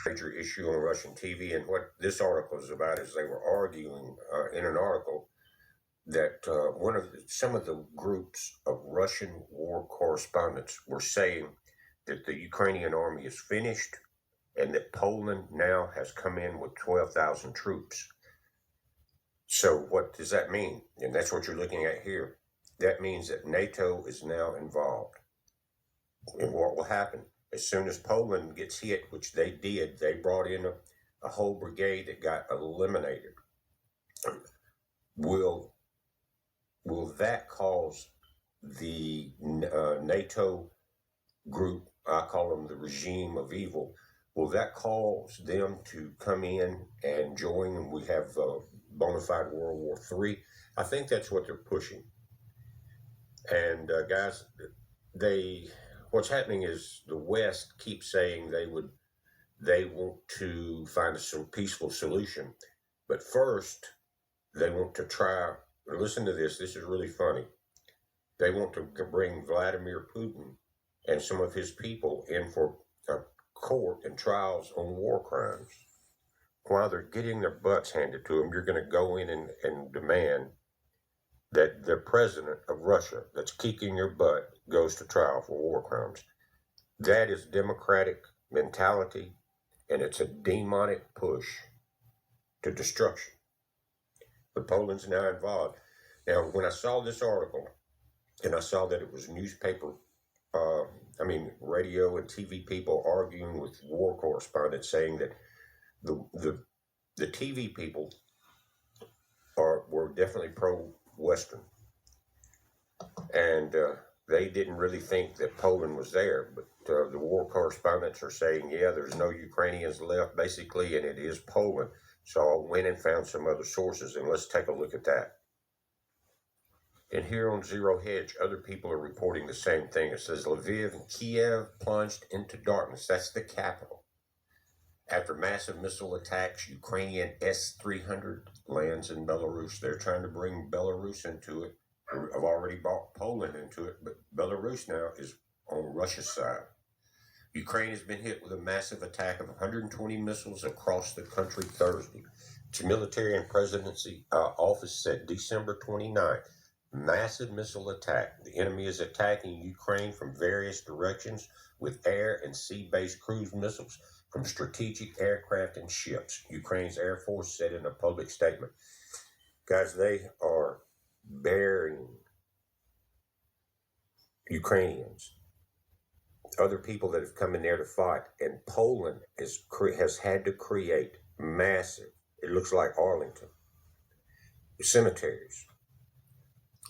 major issue on Russian TV. And what this article is about is they were arguing in an article that some of the groups of Russian war correspondents were saying that the Ukrainian army is finished and that Poland now has come in with 12,000 troops. So what does that mean? And that's what you're looking at here. That means that NATO is now involved. And what will happen? As soon as Poland gets hit, which they did, they brought in a whole brigade that got eliminated. Will that cause the NATO group, I call them the regime of evil, will that cause them to come in and join and we have bona fide World War III? I think that's what they're pushing. And guys, what's happening is the West keeps saying they want to find a peaceful solution, but first they want to try. Listen to this. This is really funny. They want to bring Vladimir Putin and some of his people in for court and trials on war crimes. While they're getting their butts handed to them, you're going to go in and demand that the president of Russia that's kicking your butt goes to trial for war crimes. That is democratic mentality, and it's a demonic push to destruction. But Poland's now involved. Now, when I saw this article, and I saw that it was radio and TV people arguing with war correspondents saying that the TV people were definitely pro-Western. And they didn't really think that Poland was there. But the war correspondents are saying, yeah, there's no Ukrainians left, basically, and it is Poland. So I went and found some other sources, and let's take a look at that. And here on Zero Hedge, other people are reporting the same thing. It says Lviv and Kiev plunged into darkness. That's the capital. After massive missile attacks, Ukrainian S-300 lands in Belarus. They're trying to bring Belarus into it. I've already brought Poland into it, but Belarus now is on Russia's side. Ukraine has been hit with a massive attack of 120 missiles across the country Thursday. Its military and presidency office said December 29th. Massive missile attack. The enemy is attacking Ukraine from various directions with air and sea-based cruise missiles from strategic aircraft and ships, Ukraine's Air Force said in a public statement. Guys, they are burying Ukrainians, other people that have come in there to fight, and Poland has had to create massive, it looks like Arlington, cemeteries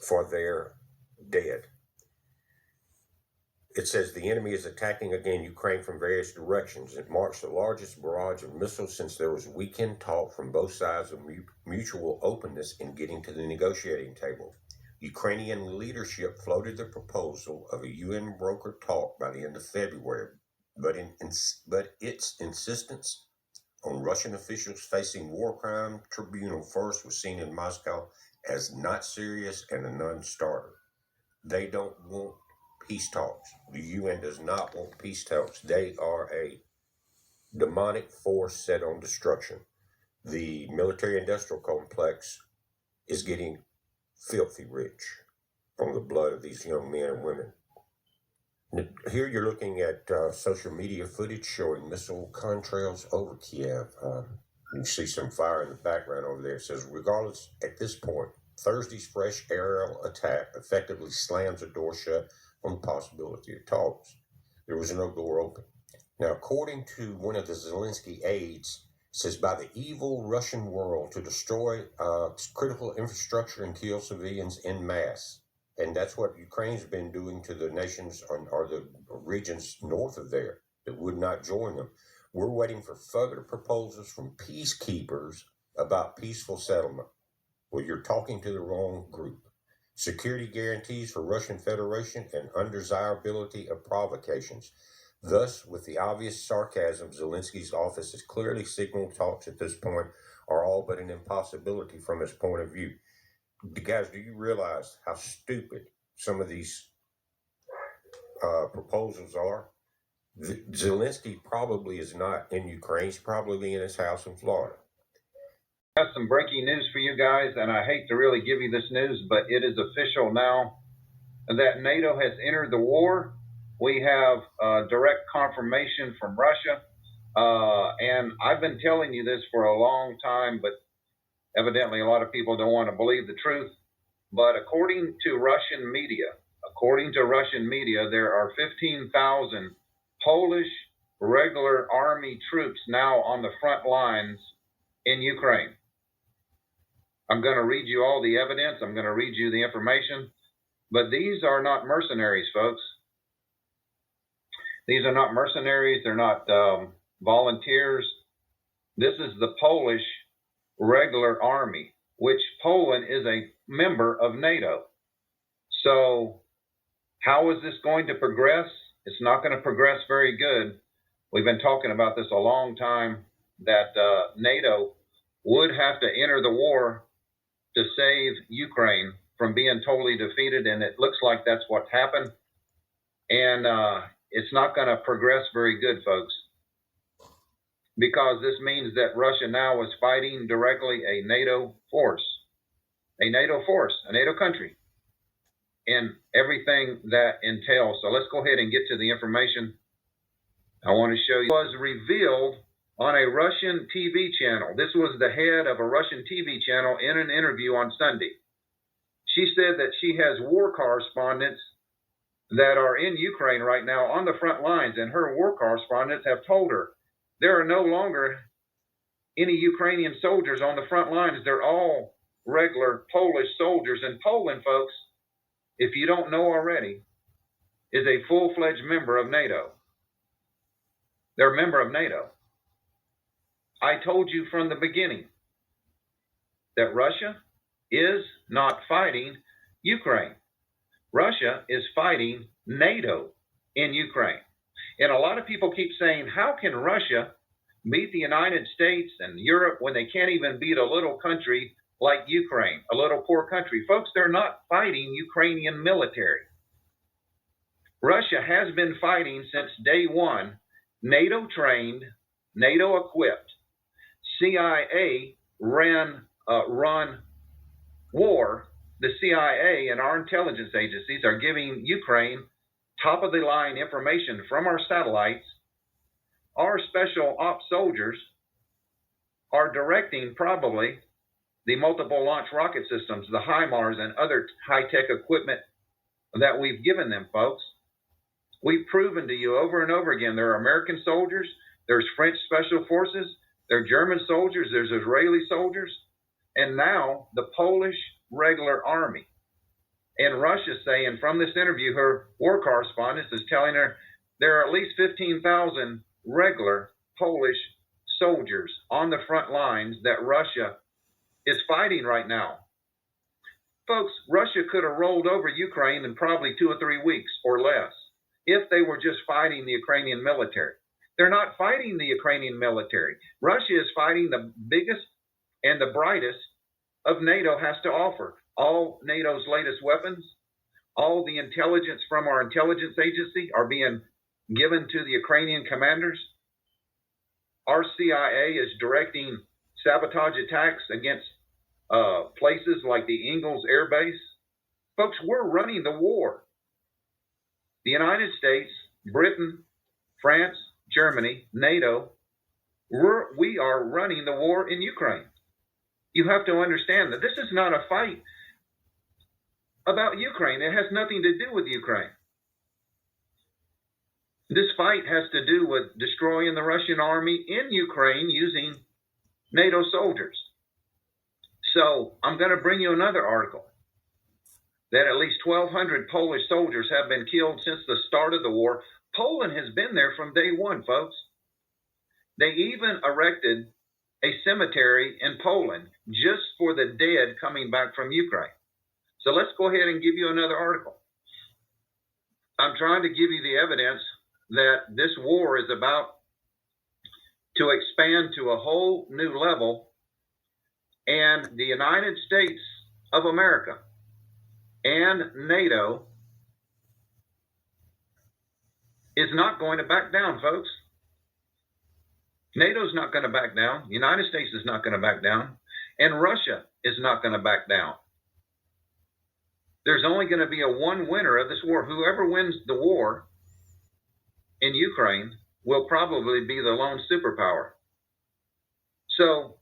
for their dead. It says the enemy is attacking again Ukraine from various directions. It marks the largest barrage of missiles since there was weekend talk from both sides of mutual openness in getting to the negotiating table. Ukrainian leadership floated the proposal of a UN brokered talk by the end of February, but its insistence on Russian officials facing war crime tribunal first was seen in Moscow as not serious and a non-starter. They don't want peace talks. The UN does not want peace talks. They are a demonic force set on destruction. The military-industrial complex is getting filthy rich on the blood of these young men and women. Here you're looking at social media footage showing missile contrails over Kiev. You see some fire in the background over there. It says, regardless, at this point, Thursday's fresh aerial attack effectively slams a door shut on the possibility of talks. There was no door open. Now, according to one of the Zelensky aides, it says by the evil Russian world to destroy critical infrastructure and kill civilians en masse. And that's what Ukraine's been doing to the nations or the regions north of there that would not join them. We're waiting for further proposals from peacekeepers about peaceful settlement. Well, you're talking to the wrong group. Security guarantees for Russian Federation and undesirability of provocations. Thus, with the obvious sarcasm, Zelensky's office has clearly signaled talks at this point are all but an impossibility from his point of view. Guys, do you realize how stupid some of these proposals are? Zelensky probably is not in Ukraine. He's probably in his house in Florida. I have some breaking news for you guys, and I hate to really give you this news, but it is official now that NATO has entered the war. We have direct confirmation from Russia, and I've been telling you this for a long time, but evidently a lot of people don't want to believe the truth. But according to Russian media, there are 15,000 Polish regular army troops now on the front lines in Ukraine. I'm going to read you all the evidence. I'm going to read you the information. But these are not mercenaries, folks. These are not mercenaries. They're not volunteers. This is the Polish regular army, which Poland is a member of NATO. So how is this going to progress? It's not going to progress very good. We've been talking about this a long time, that NATO would have to enter the war to save Ukraine from being totally defeated, and it looks like that's what's happened. And it's not going to progress very good, folks, because this means that Russia now is fighting directly a NATO force, a NATO country, and everything that entails. So let's go ahead and get to the information I want to show you. It was revealed on a Russian TV channel. This was the head of a Russian TV channel in an interview on Sunday. She said that she has war correspondents that are in Ukraine right now on the front lines, and her war correspondents have told her there are no longer any Ukrainian soldiers on the front lines. They're all regular Polish soldiers. And Poland, folks, if you don't know already, is a full-fledged member of NATO. They're a member of NATO. I told you from the beginning that Russia is not fighting Ukraine. Russia is fighting NATO in Ukraine. And a lot of people keep saying, how can Russia beat the United States and Europe when they can't even beat a little country like Ukraine, a little poor country? Folks, they're not fighting Ukrainian military. Russia has been fighting since day one, NATO trained, NATO equipped, CIA run war. The CIA and our intelligence agencies are giving Ukraine top-of-the-line information from our satellites. Our special ops soldiers are directing probably the multiple launch rocket systems, the HIMARS, and other high-tech equipment that we've given them, folks. We've proven to you over and over again, there are American soldiers, there's French special forces, there are German soldiers, there's Israeli soldiers, and now the Polish regular army. And Russia's saying from this interview, her war correspondent is telling her there are at least 15,000 regular Polish soldiers on the front lines that Russia is fighting right now. Folks, Russia could have rolled over Ukraine in probably 2 or 3 weeks or less if they were just fighting the Ukrainian military. They're not fighting the Ukrainian military. Russia is fighting the biggest and the brightest of NATO has to offer. All NATO's latest weapons, all the intelligence from our intelligence agency are being given to the Ukrainian commanders. Our CIA is directing sabotage attacks against places like the Ingalls Air Base. Folks, we're running the war. The United States, Britain, France, Germany, NATO, we are running the war in Ukraine. You have to understand that this is not a fight about Ukraine. It has nothing to do with Ukraine. This fight has to do with destroying the Russian army in Ukraine using NATO soldiers. So I'm going to bring you another article that at least 1,200 Polish soldiers have been killed since the start of the war. Poland has been there from day one, folks. They even erected a cemetery in Poland just for the dead coming back from Ukraine. So let's go ahead and give you another article. I'm trying to give you the evidence that this war is about to expand to a whole new level, and the United States of America and NATO is not going to back down, folks. NATO's not going to back down. The United States is not going to back down. And Russia is not going to back down. There's only going to be a one winner of this war. Whoever wins the war in Ukraine will probably be the lone superpower. So